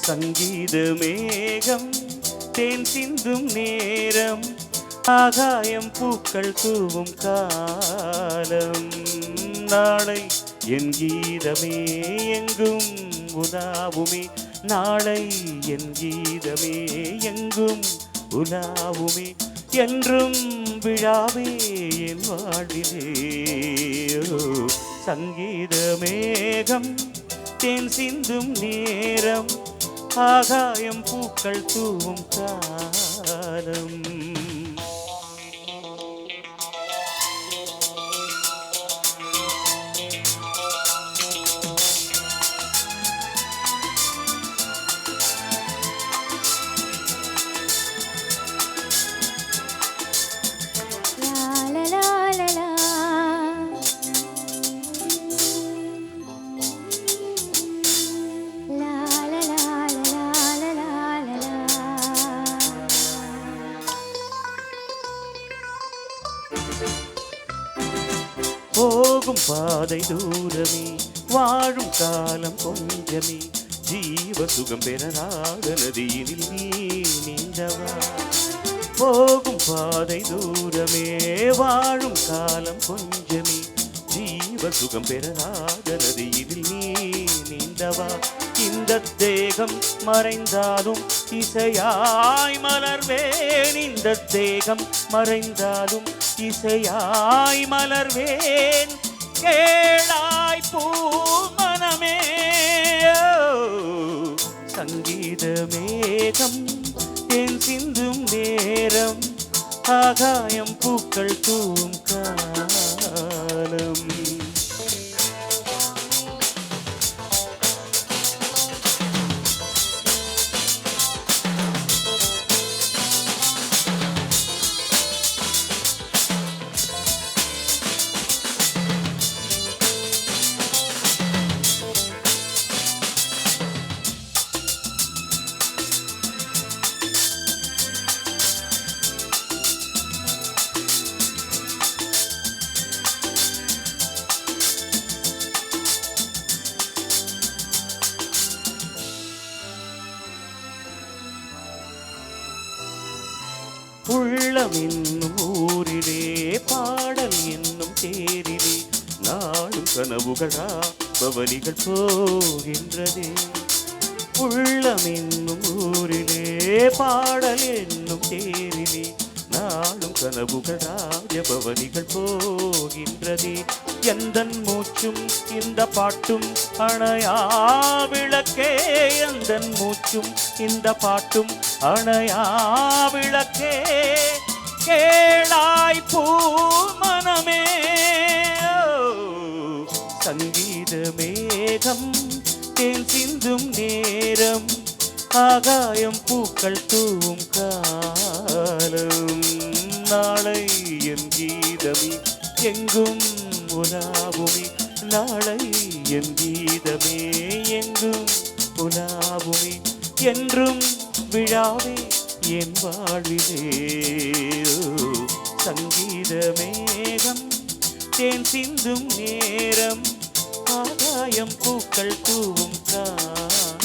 சங்கீத மேகம் தேன் சிந்தும் நேரம் ஆகாயம் பூக்கள் தூவும் காலம். நாளை என் கீதமே எங்கும் உலாவுமே, நாளை என் கீதமே எங்கும் உலாவுமே, என்றும் விழாவே என் வாழ்விலே. சங்கீத மேகம் தேன் சிந்தும் நேரம் ஆகாயம் பூக்கள் தூவும் காலம். போகும் பாதை தூரமே, வாழும் காலம் கொஞ்சமே, ஜீவ சுகம் பெறராத நதியினில் நீ நீந்தவா. போகும் பாதை தூரமே, வாழும் காலம் கொஞ்சமே, ஜீவ சுகம் பெறராத நதியினில் நீ நீந்தவா. இந்த தேகம் மறைந்தாலும் இசையாய் மலர்வேன், இந்த தேகம் மறைந்தாலும் இசையாய் மலர்வேன். கேளாய் பூ மனமே, சங்கீத மேகம் தேன் சிந்தும் நேரம் ஆகாயம் பூக்கள் தூவும் காலம். உள்ளம் என்னும் ஊரிலே பாடல் என்னும் தேரிலே நாளும் கனவுகளா பவனிகள் போகின்றதே. உள்ளம் என்னும் ஊரிலே பாடல் என்னும் தேரிலே நாளும் கனவுகள் ராஜபவனிகள் போகின்றதே. எந்தன் மூச்சும் இந்த பாட்டும் அணையா விளக்கே, எந்தன் மூச்சும் இந்த பாட்டும் அணையா விளக்கே. கேளாய் பூ மனமே, சங்கீத மேகம் தேன் சிந்தும் நேரம் ஆகாயம் பூக்கள் தூவும் காலம். நாளை என் கீதமே எங்கும் உலாவுமே, நாளை என் கீதமே எங்கும் உலாவுமே, என்றும் விழாவே என் வாழ்விலே. சங்கீத மேகம் தேன் சிந்தும் நேரம் ஆகாயம் பூக்கள் தூவும் காலம்.